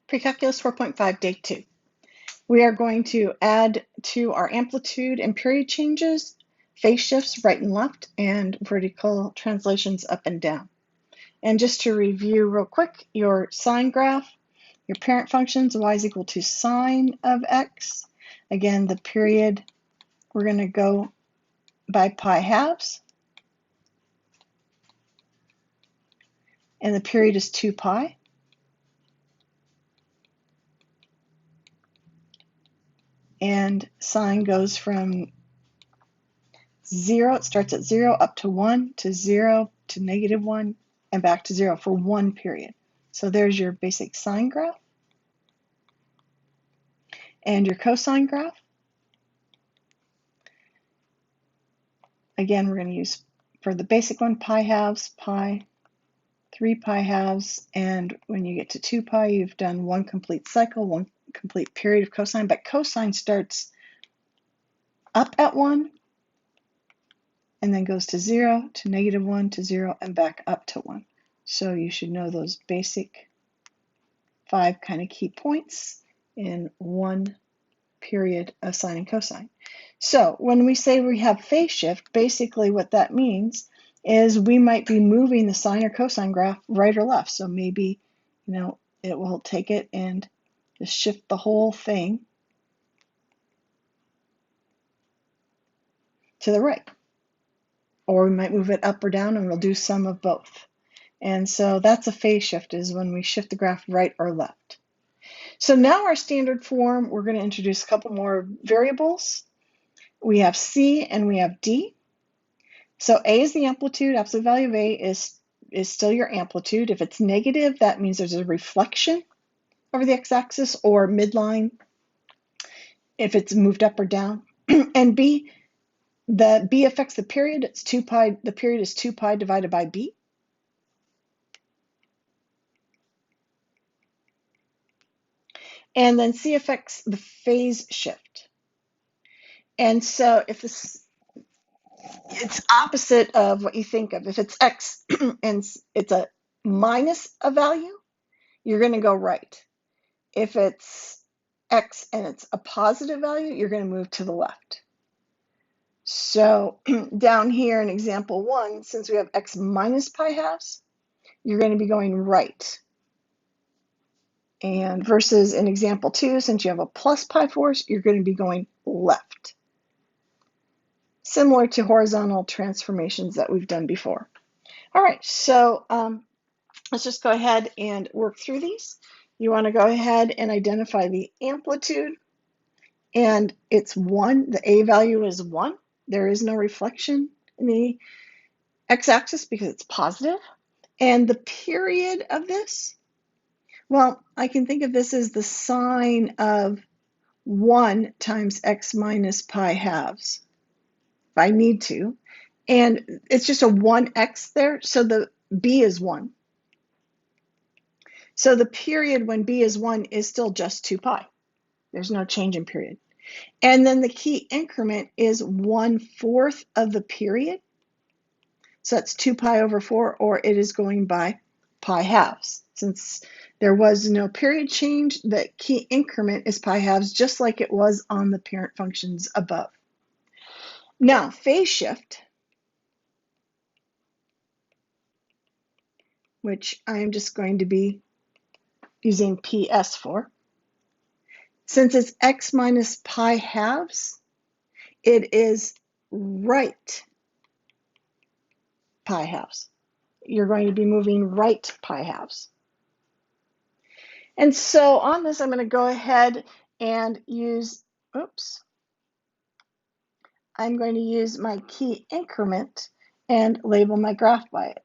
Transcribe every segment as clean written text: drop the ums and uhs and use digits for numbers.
Pre-calculus 4.5, day 2. We are going to add to our amplitude and period changes, phase shifts right and left, and vertical translations up and down. And just to review real quick, your sine graph, your parent functions, y is equal to sine of x. Again, the period, we're going to go by pi halves. And the period is 2 pi. And sine goes from 0, it starts at 0 up to 1 to 0 to -1 and back to 0 for one period. So there's your basic sine graph and your cosine graph. Again, we're going to use for the basic one pi halves, pi, 3 pi halves, and when you get to 2 pi, you've done one complete cycle, one complete period of cosine, but cosine starts up at 1 and then goes to 0 to -1 to 0 and back up to 1. So you should know those basic 5 kind of key points in one period of sine and cosine. So when we say we have phase shift, basically what that means is we might be moving the sine or cosine graph right or left. So maybe, it will take it and just shift the whole thing to the right. Or we might move it up or down, and we'll do some of both. And so that's a phase shift, is when we shift the graph right or left. So now our standard form, we're going to introduce a couple more variables. We have C and we have D. So A is the amplitude, absolute value of A is still your amplitude. If it's negative, that means there's a reflection over the x-axis or midline if it's moved up or down. And B, the B affects the period. It's 2 pi, the period is 2 pi divided by B. And then C affects the phase shift. And so if this, it's opposite of what you think of. If it's X and it's a minus a value, you're going to go right. If it's X and it's a positive value, you're going to move to the left. So down here in example 1, since we have X minus pi halves, you're going to be going right. And versus in example 2, since you have a plus pi force, you're going to be going left. Similar to horizontal transformations that we've done before. All right, so let's just go ahead and work through these. You want to go ahead and identify the amplitude, and it's 1. The A value is 1. There is no reflection in the x-axis because it's positive. And the period of this, well, I can think of this as the sine of 1 times x minus pi halves, if I need to. And it's just a 1x there, so the B is 1. So the period when B is 1 is still just 2 pi. There's no change in period. And then the key increment is 1/4 of the period. So that's 2 pi over 4, or it is going by pi halves. Since there was no period change, the key increment is pi halves, just like it was on the parent functions above. Now, phase shift, which I am just going to be using PS for. Since it's x minus pi halves, it is right pi halves. You're going to be moving right pi halves. And so on this, I'm going to go ahead and use, I'm going to use my key increment and label my graph by it.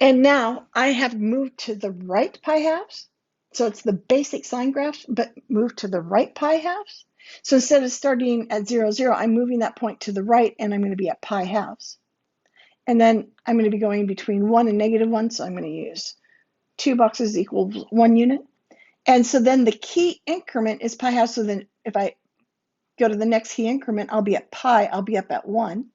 And now I have moved to the right pi halves. So it's the basic sine graph, but moved to the right pi halves. So instead of starting at 0, 0, I'm moving that point to the right, and I'm going to be at pi halves. And then I'm going to be going between 1 and -1, so I'm going to use 2 boxes equals 1 unit. And so then the key increment is pi halves. So then if I go to the next key increment, I'll be at pi, I'll be up at 1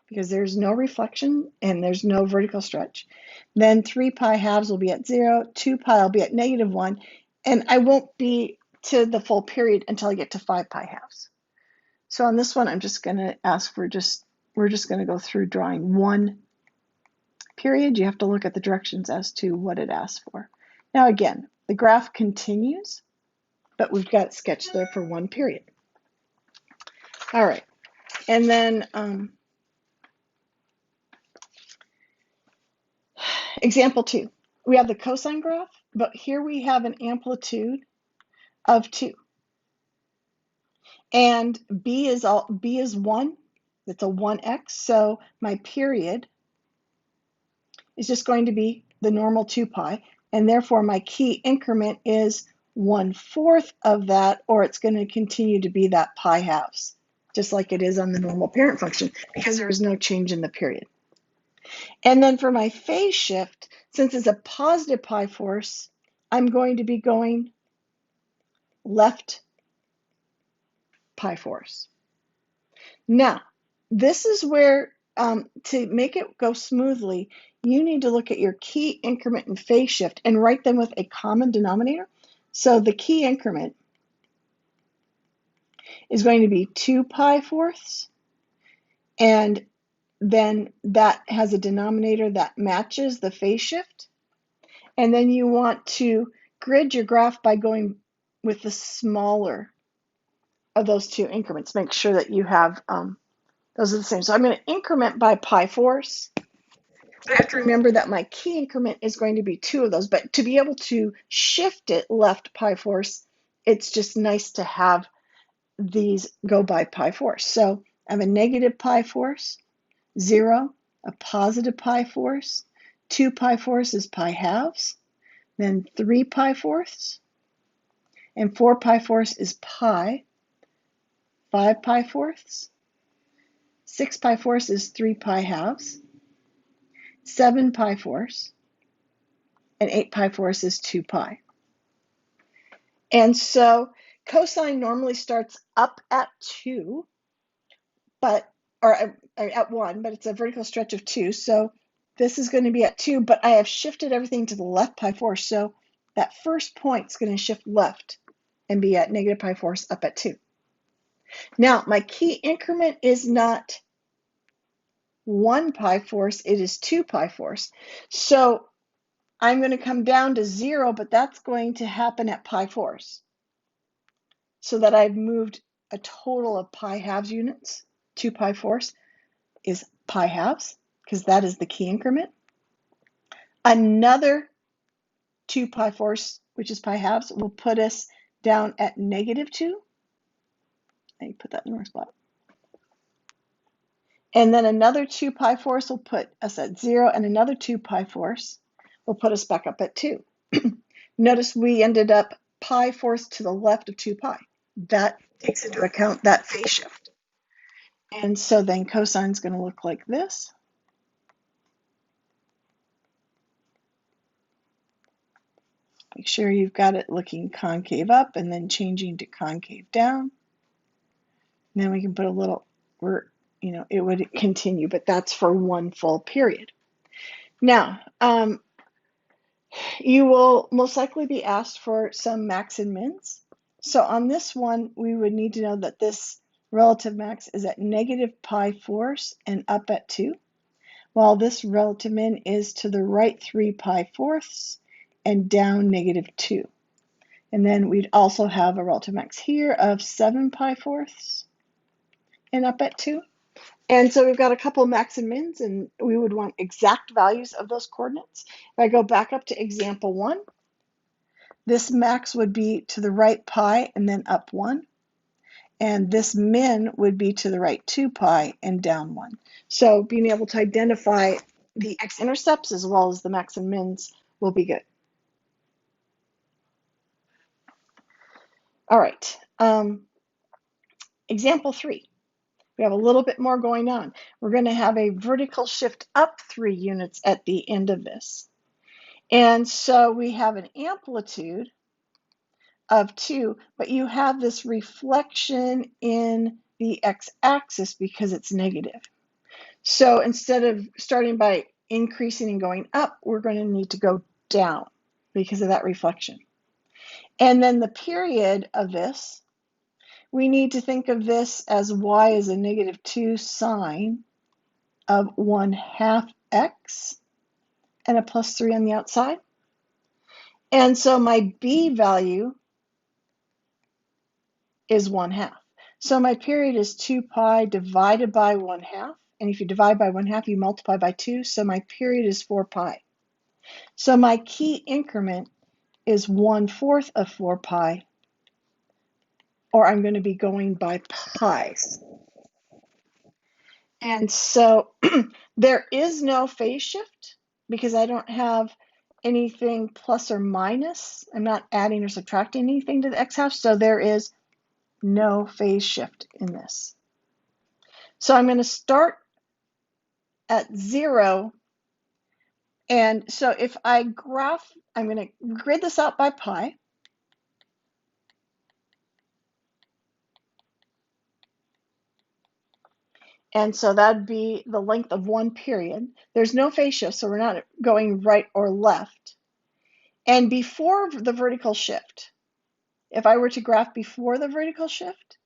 because there's no reflection and there's no vertical stretch. Then 3 pi halves will be at 0, 2 pi will be at -1, and I won't be to the full period until I get to 5 pi halves. So on this one, I'm just going to ask for we're just going to go through drawing one period. You have to look at the directions as to what it asks for. Now again, the graph continues, but we've got it sketched there for one period. All right, and then example 2. We have the cosine graph, but here we have an amplitude of 2. And b is 1. It's a 1x, so my period is just going to be the normal 2 pi, and therefore my key increment is 1/4 of that, or it's going to continue to be that pi halves, just like it is on the normal parent function, because there is no change in the period. And then for my phase shift, since it's a positive pi force, I'm going to be going left pi force. Now, this is where, to make it go smoothly, you need to look at your key increment and phase shift and write them with a common denominator. So the key increment is going to be 2 pi fourths, and then that has a denominator that matches the phase shift. And then you want to grid your graph by going with the smaller of those two increments. Make sure that you have those are the same. So I'm going to increment by pi force. I have to remember that my key increment is going to be 2 of those, but to be able to shift it left pi force, it's just nice to have these go by pi force. So I have a negative pi force, 0, a positive pi force, 2 pi force is pi halves, then 3 pi fourths, and 4 pi force is pi, 5 pi fourths, 6 pi force is 3 pi halves, 7 pi force, and 8 pi force is 2 pi. And so cosine normally starts up at 2, or at 1, but it's a vertical stretch of 2. So this is going to be at 2, but I have shifted everything to the left pi force. So that first point is going to shift left and be at negative pi force up at 2. Now, my key increment is not 1 pi force, it is 2 pi force. So I'm going to come down to 0, but that's going to happen at pi force. So that I've moved a total of pi halves units. 2 pi force is pi halves, because that is the key increment. Another 2 pi force, which is pi halves, will put us down at -2. I put that in the wrong spot. And then another 2 pi force will put us at 0, and another 2 pi force will put us back up at 2. Notice we ended up pi force to the left of 2 pi. That takes into account that phase shift. And so then cosine is going to look like this. Make sure you've got it looking concave up and then changing to concave down. And then we can put a little, it would continue, but that's for one full period. Now, you will most likely be asked for some max and mins. So on this one, we would need to know that this relative max is at negative pi force and up at 2, while this relative min is to the right 3 pi fourths and down -2. And then we'd also have a relative max here of 7 pi fourths and up at 2. And so we've got a couple of max and mins, and we would want exact values of those coordinates. If I go back up to example 1, this max would be to the right pi and then up 1. And this min would be to the right 2 pi and down 1. So being able to identify the x-intercepts as well as the max and mins will be good. All right, example 3. We have a little bit more going on. We're going to have a vertical shift up 3 units at the end of this. And so we have an amplitude of 2, but you have this reflection in the x-axis because it's negative. So instead of starting by increasing and going up, we're going to need to go down because of that reflection. And then the period of this, we need to think of this as y is a -2 sine of 1/2 x and a +3 on the outside. And so my b value is 1/2. So my period is 2 pi divided by 1/2. And if you divide by 1/2, you multiply by 2. So my period is 4 pi. So my key increment is 1/4 of 4 pi, or I'm going to be going by pi's. And so there is no phase shift because I don't have anything plus or minus. I'm not adding or subtracting anything to the x-half, so there is no phase shift in this. So I'm going to start at 0. And so if I graph, I'm going to grid this out by pi. And so that'd be the length of one period. There's no phase shift, so we're not going right or left. And before the vertical shift, if I were to graph before the vertical shift,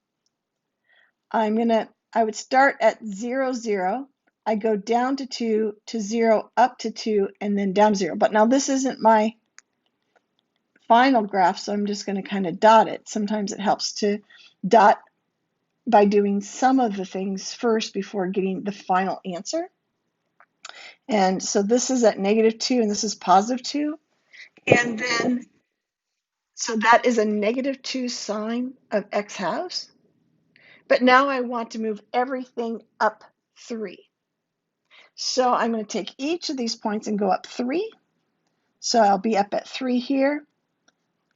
I would start at 0, 0. I go down to 2, to 0, up to 2, and then down 0. But now this isn't my final graph, so I'm just going to kind of dot it. Sometimes it helps to dot by doing some of the things first before getting the final answer. And so this is at -2 and this is +2. And then, so that is a -2 sine of x-halves. But now I want to move everything up 3. So I'm going to take each of these points and go up 3. So I'll be up at 3 here.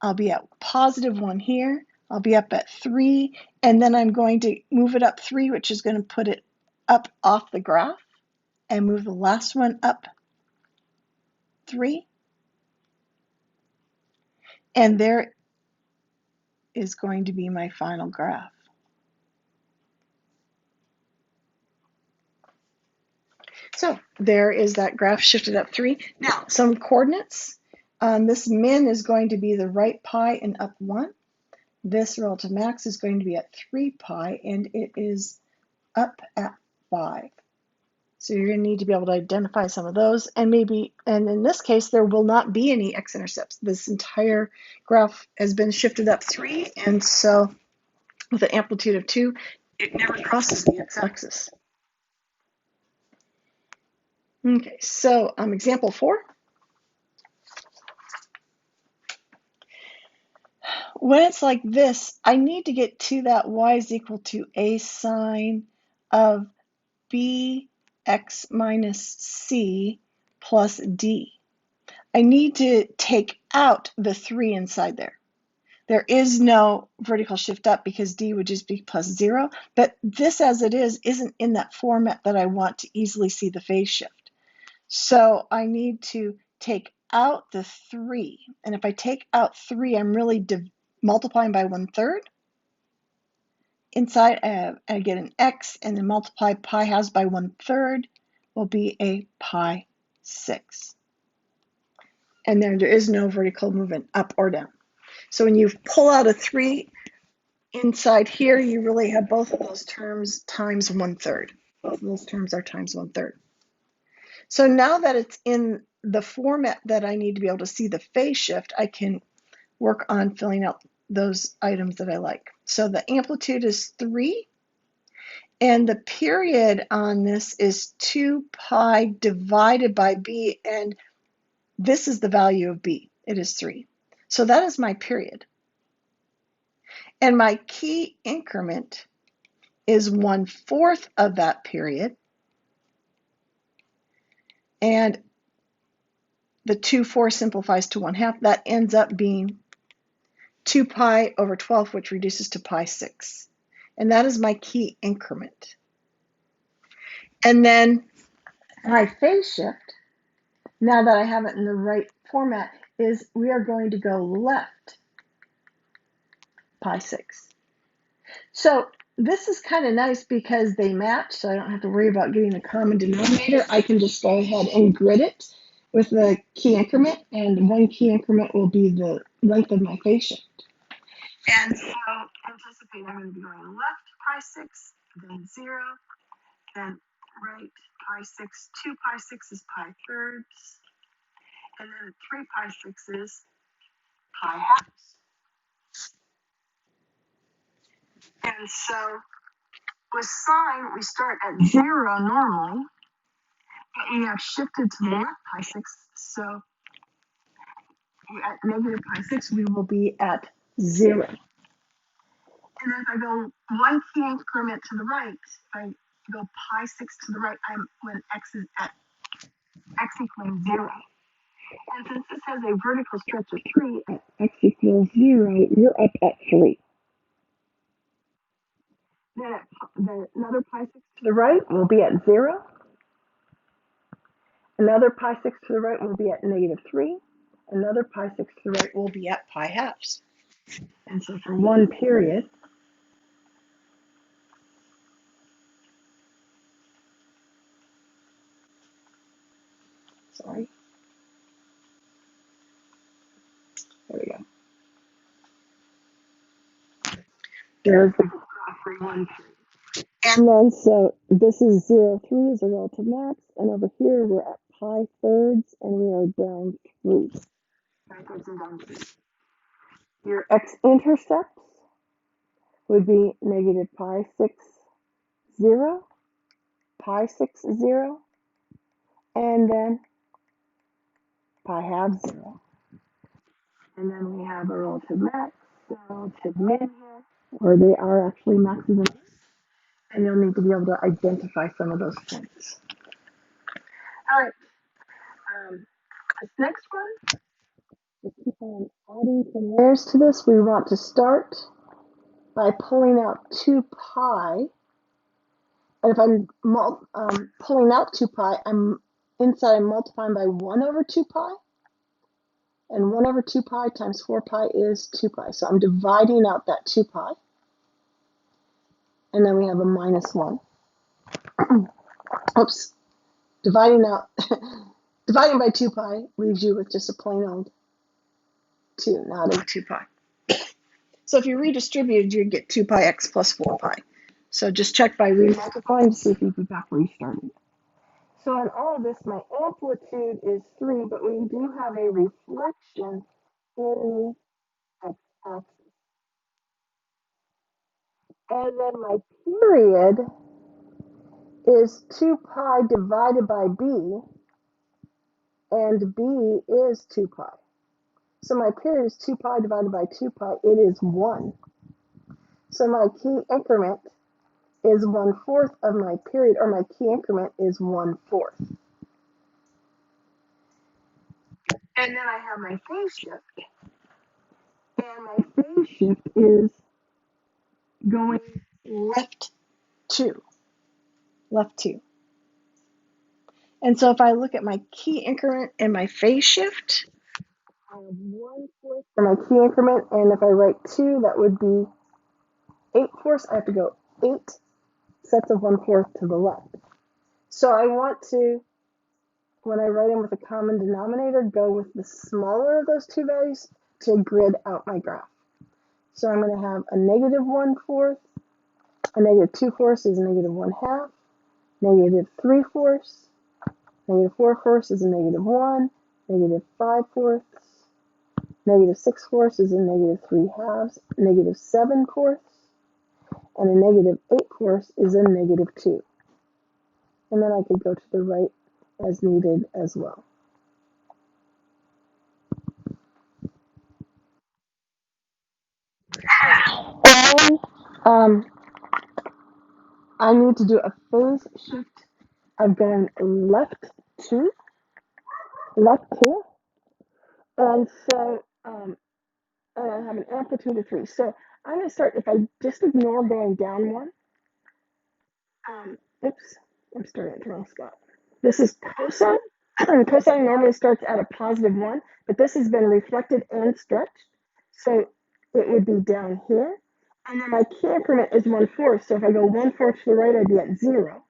I'll be at +1 here. I'll be up at 3. And then I'm going to move it up 3, which is going to put it up off the graph, and move the last one up 3. And there is going to be my final graph. So there is that graph shifted up 3. Now, some coordinates. This min is going to be the right pi and up 1. This relative max is going to be at 3 pi, and it is up at 5. So you're going to need to be able to identify some of those, and in this case, there will not be any x-intercepts. This entire graph has been shifted up 3, and so with an amplitude of 2, it never crosses the x-axis. Okay, so example 4. When it's like this, I need to get to that y is equal to a sine of bx minus c plus d. I need to take out the 3 inside there. There is no vertical shift up because d would just be +0, but this as it is isn't in that format that I want to easily see the phase shift. So I need to take out the 3, and if I take out 3, I'm really multiplying by 1/3. Inside, I get an x, and then multiply pi halves by 1/3 will be a pi 6. And there is no vertical movement up or down. So when you pull out a 3 inside here, you really have both of those terms times 1/3. Both of those terms are times 1/3. So now that it's in the format that I need to be able to see the phase shift, I can work on filling out those items that I like. So the amplitude is 3, and the period on this is 2 pi divided by b, and this is the value of b. It is 3. So that is my period. And my key increment is 1/4 of that period. And the 2, 4 simplifies to 1/2. That ends up being 2 pi over 12, which reduces to pi 6. And that is my key increment. And then my phase shift, now that I have it in the right format is we are going to go left pi 6. So this is kind of nice because they match, so I don't have to worry about getting a common denominator. I can just go ahead and grid it with the key increment, and one key increment will be the length of my phase shift. And so anticipate I'm going to be going left pi 6, then 0, then right pi 6, 2 pi 6 is pi thirds, and then 3 pi 6 is pi halves. And so with sine, we start at 0 normally, but we have shifted to the left pi 6, so at negative pi 6, we will be at 0. And then if I go one key increment to the right, if I go pi 6 to the right, I'm when x is at x equaling 0. And since this has a vertical stretch of 3 at x equals 0, you're up at 3. Then another pi 6 to the right will be at 0. Another pi 6 to the right will be at negative 3. Another pi 6 to the right will be at pi halves. And so for one period, sorry, there we go. There's the graph for one period. And then so this is 0, 3 is a relative max, and over here we're at pi thirds, and we are down 3. Backwards and down 3. Your x-intercepts would be negative pi 6, 0, pi 6, 0, and then pi halves 0. And then we have a relative max, a relative min here, where they are actually maxes and mins, and you'll need to be able to identify some of those points. All right, this next one, to keep on adding some layers to this, we want to start by pulling out 2 pi. And if I'm pulling out 2 pi, I'm multiplying by 1 over 2 pi. And 1 over 2 pi times 4 pi is 2 pi. So I'm dividing out that 2 pi. And then we have a minus 1. Oops. Dividing by 2 pi leaves you with just a plain old 2, not a 2 pi. So if you redistributed, you'd get 2 pi x plus 4 pi. So just check by remultiplying to see if you'd be back where you started. So in all of this, my amplitude is 3, but we do have a reflection in the x-axis. And then my period is 2 pi divided by b, and b is 2 pi. So my period is 2 pi divided by 2 pi, it is 1. So my key increment is 1/4 of my period, or my key increment is 1/4. And then I have my phase shift. And my phase shift is going left 2. Left 2. And so if I look at my key increment and my phase shift, I have 1/4 for my key increment, and if I write 2, that would be 8/4. I have to go 8 sets of 1/4 to the left. So I want to, when I write them with a common denominator, go with the smaller of those two values to grid out my graph. So I'm going to have a negative 1/4, a negative 2/4 is a negative 1/2, negative 3/4, negative 4/4 is a negative 1, negative 5/4, negative 6/4 is a negative 3/2, negative 7/4, and a negative 8/4 is a negative 2. And then I could go to the right as needed as well. And I need to do a phase shift. I've gone left 2, and so I have an amplitude of 3. So I'm going to start, if I just ignore going down 1, oops, I'm starting at the wrong spot. This is cosine, Cosine normally starts at a positive 1, but this has been reflected and stretched. So it would be down here. And then my key increment is 1/4. So if I go 1/4 to the right, I'd be at 0.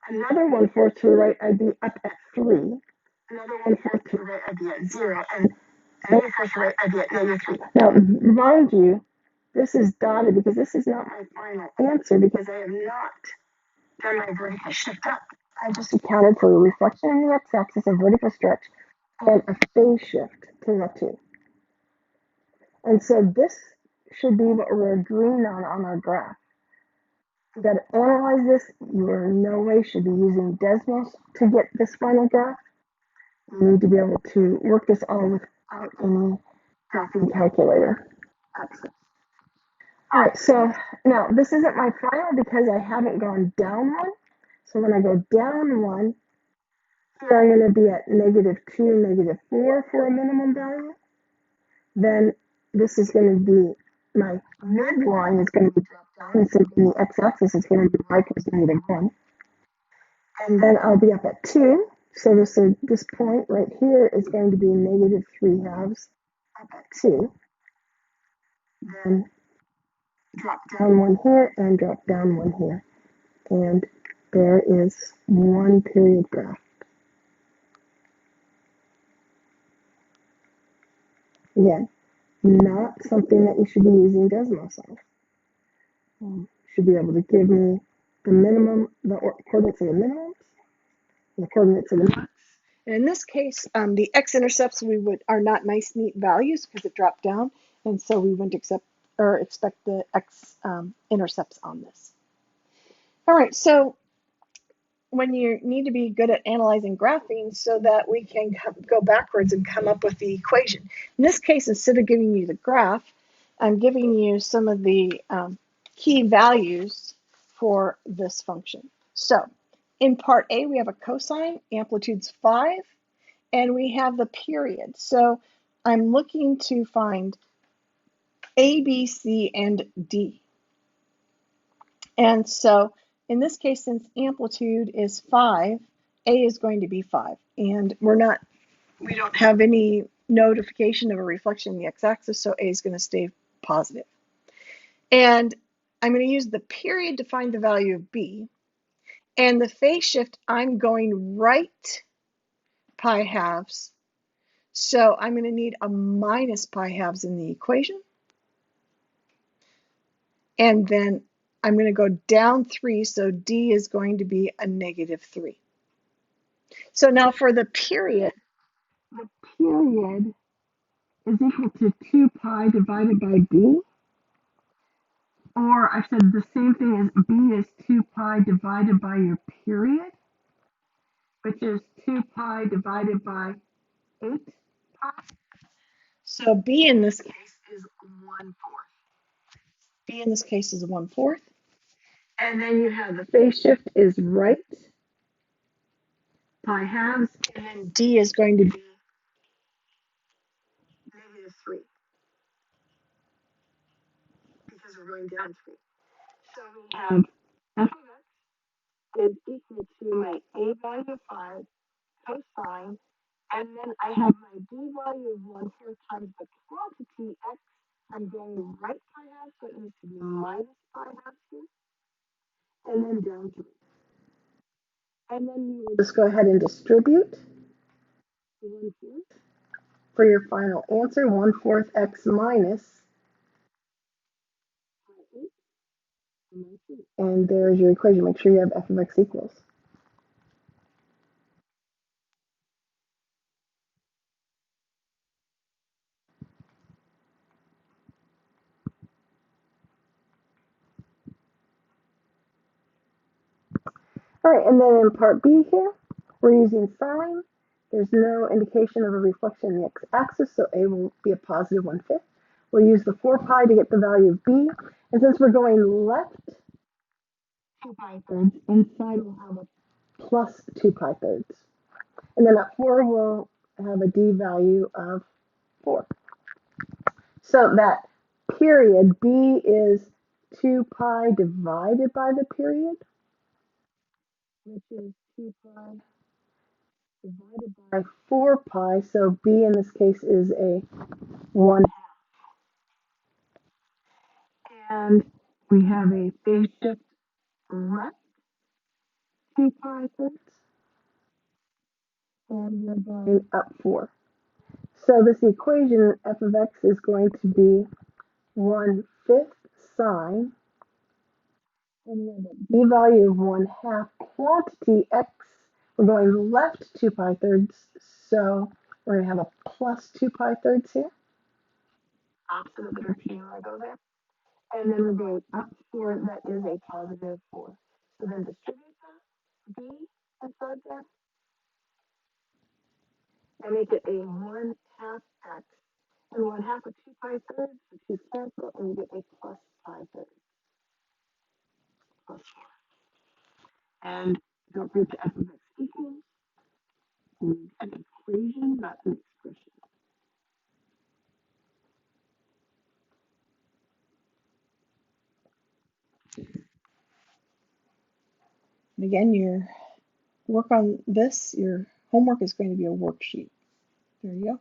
Another 1/4 to the right, I'd be up at 3. Another 1/4 to the right, I'd be at 0. And another 1/4 to the right, I'd be at -3. Now, mind you, this is dotted because this is not my final answer because I have not done my vertical shift up. I just accounted for a reflection in the x-axis, a vertical stretch, and a phase shift to the 2. And so this should be what we're agreeing on our graph. You got to analyze this. You in no way should be using Desmos to get this final graph. You need to be able to work this all without any graphing calculator access. All right, so now this isn't my final because I haven't gone down 1. So when I go down 1, here I'm going to be at -2, -4 for a minimum value. Then this is going to be my midline is going to be dropped down. And so in the x-axis is going to be y equals -1. And then I'll be up at 2. So this point right here is going to be -3/2 up at 2. Then drop down 1 here and drop down 1 here. And there is one period graph. Again, not something that you should be using Desmos on. Should be able to give me the minimum, the coordinates of the minimums, and the coordinates of the max. And in this case, the x-intercepts are not nice, neat values because it dropped down, and so we wouldn't expect the x-intercepts on this. All right, so when you need to be good at analyzing graphing so that we can go backwards and come up with the equation. In this case, instead of giving you the graph, I'm giving you some of the key values for this function. So in part A, we have a cosine, amplitude's 5, and we have the period. So I'm looking to find A, B, C, and D. And so in this case, since amplitude is 5, A is going to be 5. And we don't have any notification of a reflection in the x-axis, so A is going to stay positive. And I'm going to use the period to find the value of B. And the phase shift, I'm going right pi halves. So I'm going to need a minus pi halves in the equation. And then I'm going to go down 3, so D is going to be a -3. So now for the period is equal to 2 pi divided by b. Or I said the same thing as b is 2 pi divided by your period, which is 2 pi divided by 8 pi. So B in this case is 1/4. B in this case is 1/4. And then you have the phase shift is right pi halves, And then D is going to be -3 because we're going down 3. So we have f of x is equal to my a value of 5 cosine, and then I have my b value of 1/4 times the quantity x. I'm going right pi halves, so it needs to be minus pi halves here, and then down 3. And then you will just go ahead and distribute 1/4 for your final answer, 1/4 x minus 8. And there's your equation. Make sure you have f of x equals. All right, and then in part B here, we're using sine. There's no indication of a reflection in the x-axis, so A will be a positive 1/5. We'll use the 4 pi to get the value of B. And since we're going left 2 pi thirds, inside we'll have a plus 2 pi thirds. And then at 4, we'll have a D value of 4. So that period, B is 2 pi divided by the period, which is 2 pi divided by 4 pi, so b in this case is a 1. And we have a phase shift left 2 pi thirds, and we're going up 4. So this equation, f of x, is going to be 1/5 sine, and we have a b value of 1/2 quantity x. We're going left 2 pi thirds, so we're going to have a plus 2 pi thirds here. Opposite of the direction I go there. And then we're going up 4, that is a positive 4. So then distribute them, b inside there, and make it a 1/2 x. And 1/2 of 2 pi thirds, the 2 cancel, and you get a plus pi thirds. Plus 4. And don't forget to f of x equals an equation, not an expression. And again, your work on this, your homework is going to be a worksheet. There you go.